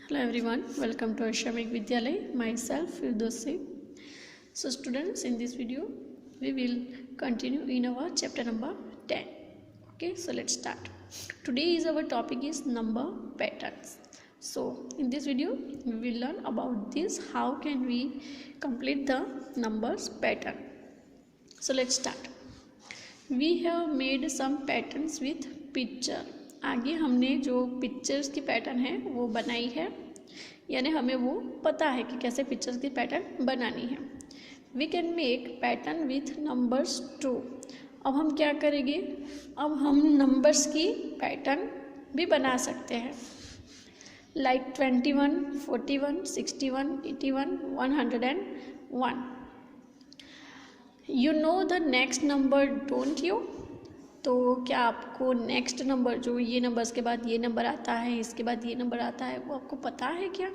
Hello everyone, welcome to Ashramik Vidyalay. Myself Firdausi. So students, in this video we will continue in our chapter number 10. Okay, so let's start. Today our topic is number patterns. So in this video we will learn about this, how can we complete the numbers pattern. So let's start. We have made some patterns with picture. आगे हमने जो pictures की pattern है वो बनाई है, यानी हमें वो पता है कि कैसे पिक्चर्स की पैटर्न बनानी है. We can make pattern with numbers too. अब हम क्या करेंगे, अब हम नंबर्स की पैटर्न भी बना सकते हैं, like 21, 41, 61, 81, 101. You know the next number don't you. तो क्या आपको नेक्स्ट नंबर, जो ये नंबर्स के बाद ये नंबर आता है, इसके बाद ये नंबर आता है, वो आपको पता है क्या,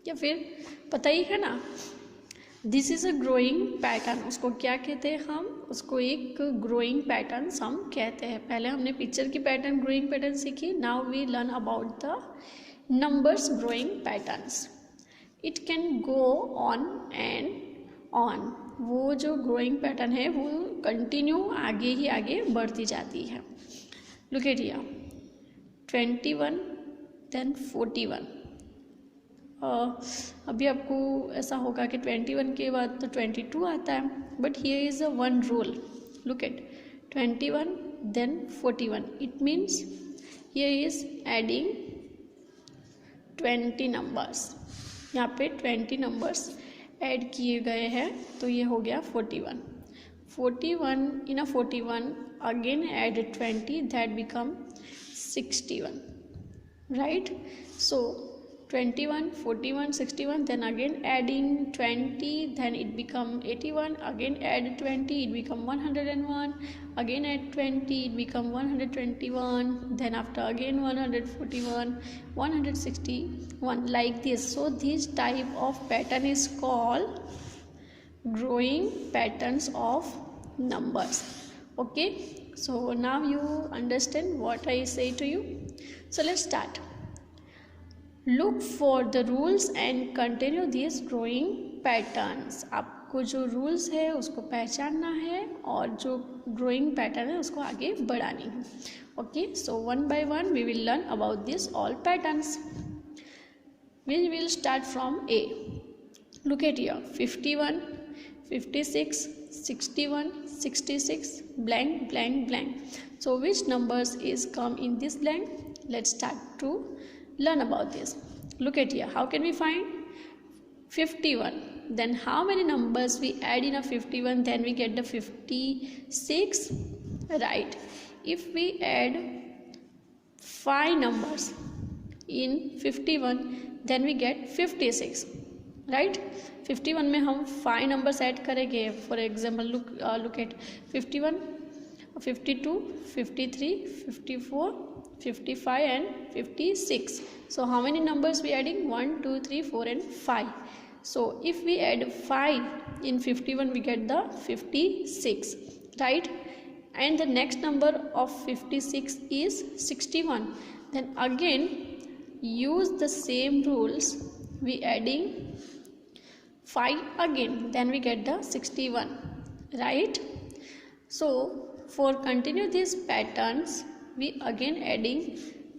या फिर पता ही है ना. This is a growing pattern. उसको क्या कहते हैं हम, उसको एक ग्रोइंग पैटर्न हम कहते हैं. पहले हमने पिक्चर की पैटर्न, ग्रोइंग पैटर्न सीखी. Now we learn about the numbers growing patterns. It can go on and on. वो जो ग्रोइंग पैटर्न है वो कंटिन्यू आगे ही आगे बढ़ती जाती है. Look at here, 21 then 41. अभी आपको ऐसा होगा कि 21 के बाद तो 22 आता है, but here is a one rule. Look at 21 then 41. It means here is adding 20 numbers. यहाँ पे 20 नंबर्स ऐड किए गए हैं, तो ये हो गया 41. 41 इन अ 41 again add 20, that become 61, right. So 21, 41, 61, then again adding 20, then it become 81, again add 20, it become 101, again add 20, it become 121, then after again 141, 161, like this. So this type of pattern is called growing patterns of numbers. Okay, so now you understand what I say to you. So let's start. Look for the rules and continue this growing patterns. आपको जो rules है उसको पहचानना है और जो growing pattern है उसको आगे बढ़ानी है. Okay, so one by one we will learn about this all patterns. We will start from A. Look at here, 51, 56, 61, 66, blank, blank, blank. So which numbers is come in this blank? Let's start to learn about this. Look at here, how can we find 51? Then how many numbers we add in a 51, then we get the 56, right? If we add 5 numbers in 51, then we get 56, right? 51 में हम 5 numbers add करेंगे. For example, look at 51, 52, 53, 54, 55 and 56. So how many numbers we adding? 1, 2, 3, 4 and 5. So if we add 5 in 51, we get the 56, right? And the next number of 56 is 61. Then again use the same rules, we adding 5 again, then we get the 61, right? So for continue these patterns, we again adding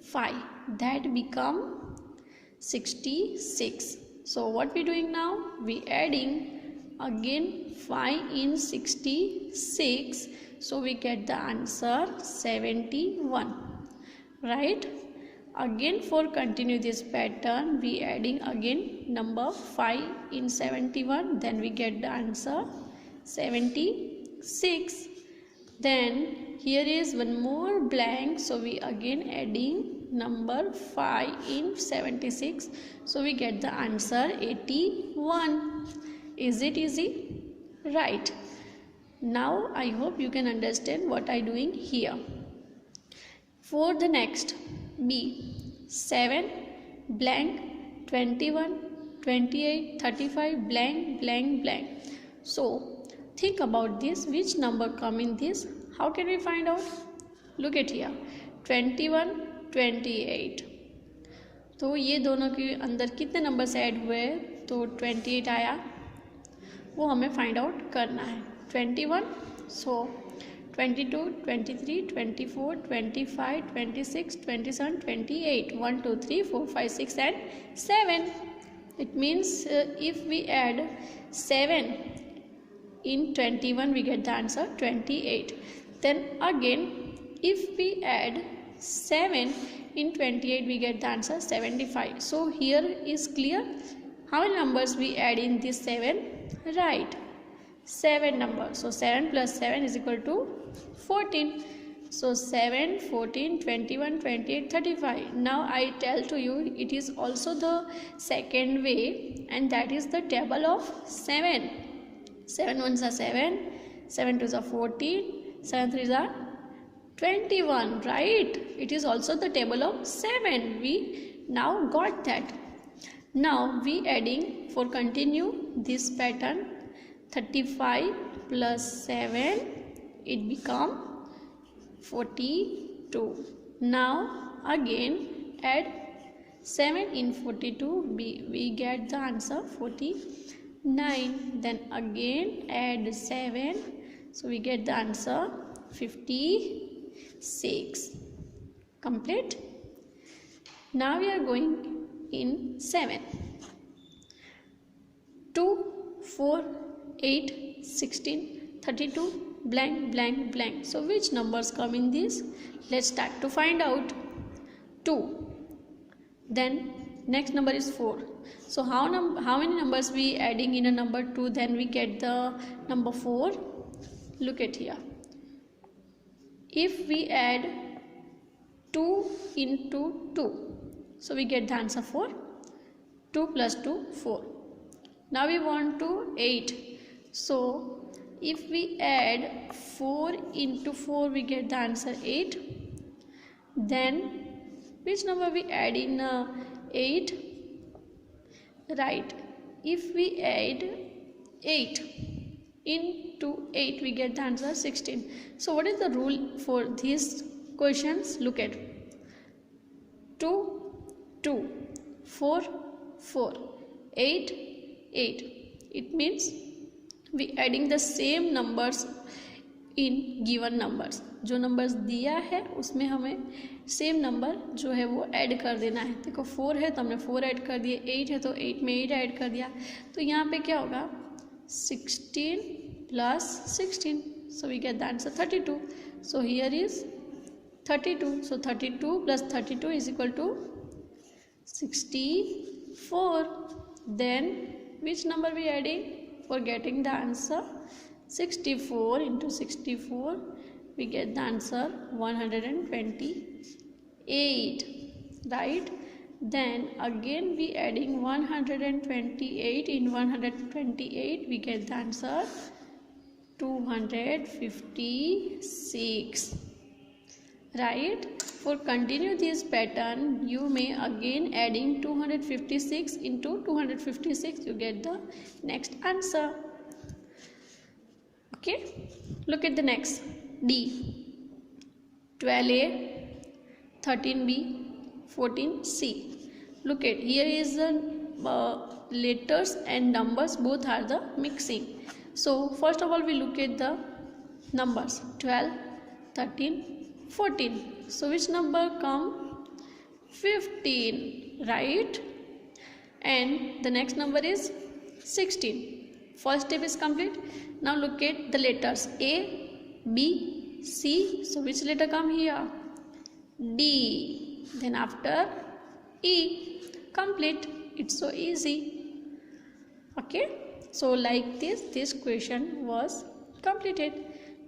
5, that become 66. So what we doing now, we adding again 5 in 66, so we get the answer 71, right? Again for continue this pattern, we adding again number 5 in 71, then we get the answer 76. Then here is one more blank, so we again adding number 5 in 76, so we get the answer 81. Is it easy? Right. Now I hope you can understand what I doing here. For the next, B, 7 blank, 21, 28, 35 blank, blank, blank. So think about this, which number come in this. How can we find out? Look at here, 21, 28. तो ये दोनों के अंदर कितने numbers add हुए, तो 28 आया, वो हमें फाइंड आउट करना है। 21, सो 22, 23, 24, 25, 26, 27, 28, 1, 2, 3, 4, 5, 6 and 7. It means if we add 7 in 21 we get the answer 28. Then again if we add 7 in 28 we get the answer 75. So here is clear how many numbers we add in this 7, right, 7 numbers. So 7 plus 7 is equal to 14. So 7, 14, 21, 28, 35. Now I tell to you it is also the second way, and that is the table of 7. 7 ones are 7, 7 twos are 14, 7 threes are 21, right? It is also the table of 7. We now got that. Now we adding, for continue this pattern, 35 plus 7, it become 42. Now again add 7 in 42, we get the answer 49. Then again add 7, so we get the answer 56. Complete. Now we are going in 7. 2, 4, 8, 16, 32, blank, blank, blank. So which numbers come in this? Let's start to find out. 2. Then next number is 4. So how many numbers we adding in a number 2, then we get the number 4? Look at here. If we add 2 into 2, so we get the answer 4. 2 plus 2, 4. Now we want to 8. So if we add 4 into 4, we get the answer 8. Then which number we add in 8? Right. If we add 8 into 8, we get the answer 16. So what is the rule for these questions? Look at 2, 2, 4, 4, 8, 8. It means we adding the same numbers in given numbers. जो numbers दिया है उसमें हमें same number जो है वो add कर देना है. देखो 4 है तो हमने 4 ऐड कर दिए, 8 है तो 8 में 8 ऐड कर दिया. तो यहाँ पे क्या होगा 16 plus 16. So we get the answer 32. So here is 32. So 32 plus 32 is equal to 64. Then which number we adding for getting the answer? 64 into 64, we get the answer 128, right? Then again we adding 128 in 128, we get the answer 256, right? For continue this pattern, you may again adding 256 into 256, you get the next answer. Okay, look at the next. D, 12A, 13B, 14C. Look at here is the letters and numbers, both are the mixing. So first of all we look at the numbers 12, 13, 14. So which number come? 15, right? And the next number is 16. First step is complete. Now look at the letters A, B, C. So which letter come here? D. Then after E. Complete. It's so easy. Okay. So like this question was completed.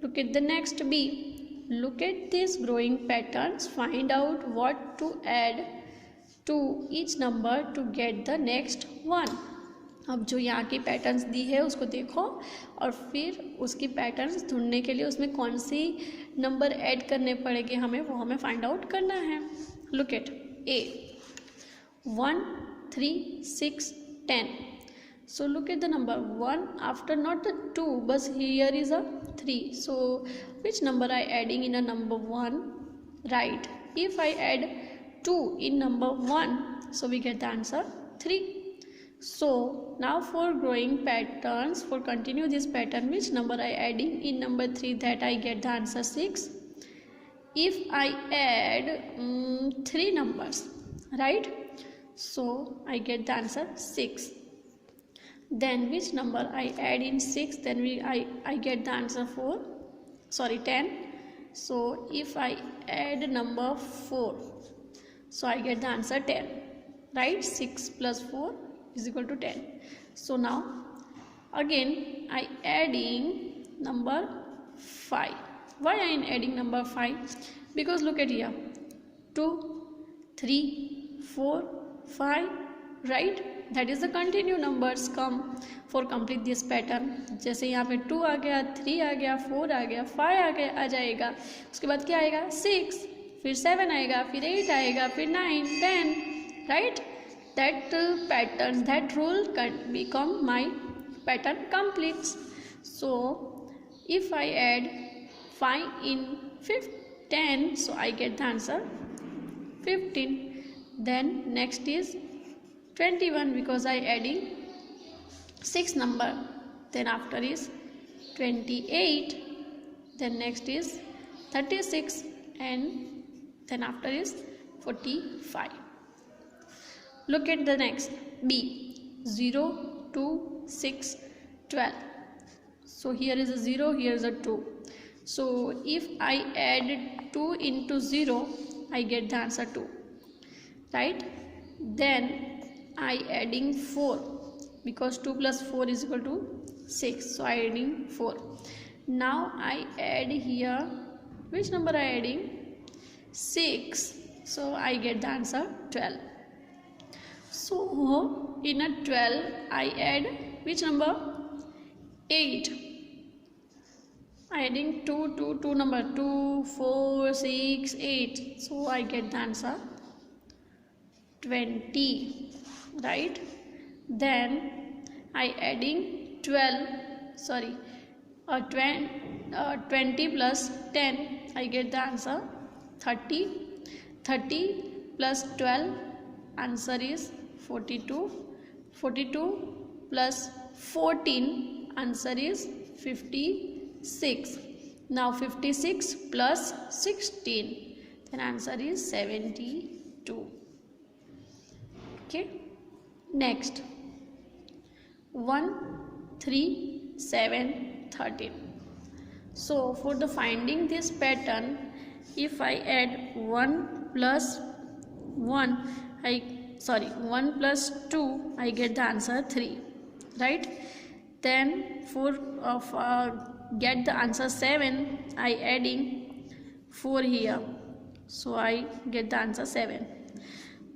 Look at the next B. Look at these growing patterns. Find out what to add to each number to get the next one. अब जो यहाँ की patterns दी है उसको देखो और फिर उसकी पैटर्न्स ढूंढने के लिए उसमें कौन सी नंबर ऐड करने पड़ेंगे हमें, वो हमें फाइंड आउट करना है. Look eight A, 1, 3, 6, 10. So look at the number 1 after not the 2 but here is a 3. So which number I adding in a number 1? Right. If I add 2 in number 1, so we get the answer 3. So now for growing patterns, for continue this pattern, which number I adding in number 3, that I get the answer 6. If I add 3 numbers, right, so I get the answer 6. Then which number I add in 6, then I get the answer 10. So if I add number 4, so I get the answer 10, right? 6 plus 4 is equal to 10. So now again I adding number 5. Why I am adding number 5? Because look at here, 2, 3, 4, 5, right? That is the continue numbers come for complete this pattern. जैसे यहाँ पे 2 आ गया, 3 आ गया, 4 आ गया, 5 आ जाएगा, उसके बाद क्या आएगा 6, फिर 7 आएगा, फिर 8 आएगा, फिर 9, 10, right? That pattern, that rule can become my pattern completes. So if I add 5 in 10, so I get the answer 15. Then next is 21, because I adding 6 number. Then after is 28. Then next is 36, and then after is 45. Look at the next B, 0, 2, 6, 12. So here is a 0, here is a 2. So if I add 2 into 0, I get the answer 2, right? Then I adding 4, because 2 plus 4 is equal to 6, so I adding 4. Now I add here, which number I adding? 6, so I get the answer 12. So in a 12 I add which number? 8. I adding 2 number, 2, 4, 6, 8, so I get the answer 20, right? Then I adding 20 plus 10, I get the answer 30. 30 plus 12, answer is 42. 42 plus 14, answer is 56. Now 56 plus 16, then answer is 72. Okay, next 1, 3, 7, 13. So for the finding this pattern, if I add 1 plus 2, I get the answer 3, right? Then for get the answer 7, I adding 4 here, so I get the answer 7.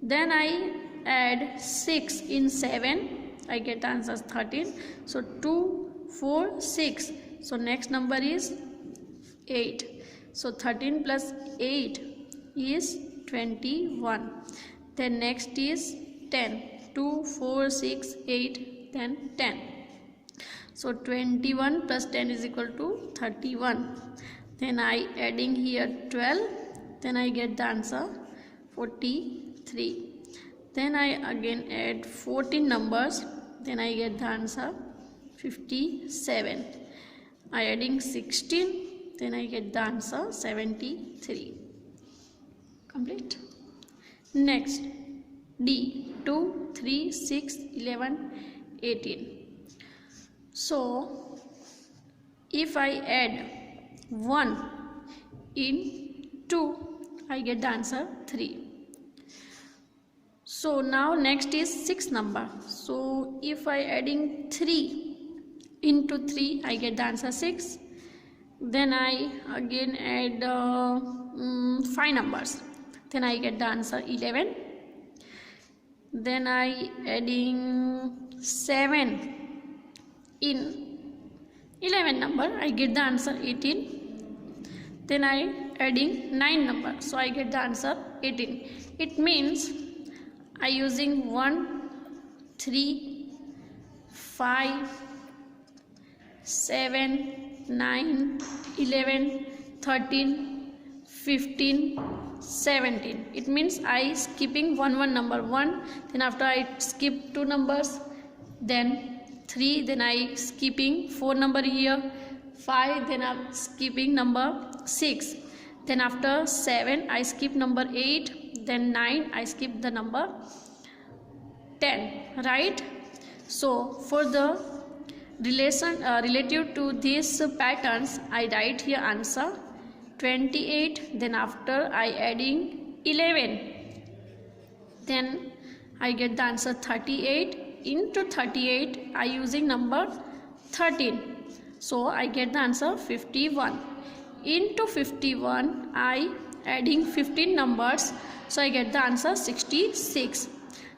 Then I add 6 in 7, I get the answer 13. So 2, 4, 6, so next number is 8. So 13 plus 8 is 21. Then next is 10. 2, 4, 6, 8, then 10. So 21 plus 10 is equal to 31. Then I adding here 12, then I get the answer 43. Then I again add 14 numbers, then I get the answer 57. I adding 16, then I get the answer 73. Complete. Next D, 2, 3, 6, 11, 18. So if I add 1 in 2, I get the answer 3. So now next is 6 number. So if I adding 3 into 3, I get the answer 6. Then I again add 5 numbers, then I get the answer 11. Then I adding 7 in 11 number, I get the answer 18. Then I adding 9 number, so I get the answer 18. It means I using 1, 3, 5, 7, 9, 11, 13, 15, 17. It means I skipping one number 1, then after I skip 2 numbers, then 3, then I skipping 4 number here, 5, then I'm skipping number 6, then after 7 I skip number 8, then 9 I skip the number 10, right? So for the relative to these patterns, I write here answer 28, then after I adding 11, then I get the answer 38. Into 38 I using number 13, so I get the answer 51. Into 51 I adding 15 numbers, so I get the answer 66.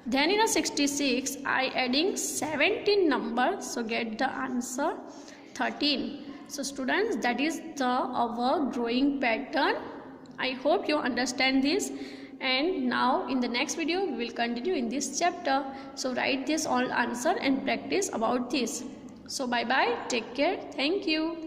Then in a 66 I adding 17 numbers, so get the answer 13. So students, that is our drawing pattern. I hope you understand this, and now in the next video we will continue in this chapter. So write this all answer and practice about this. So bye bye, take care, thank you.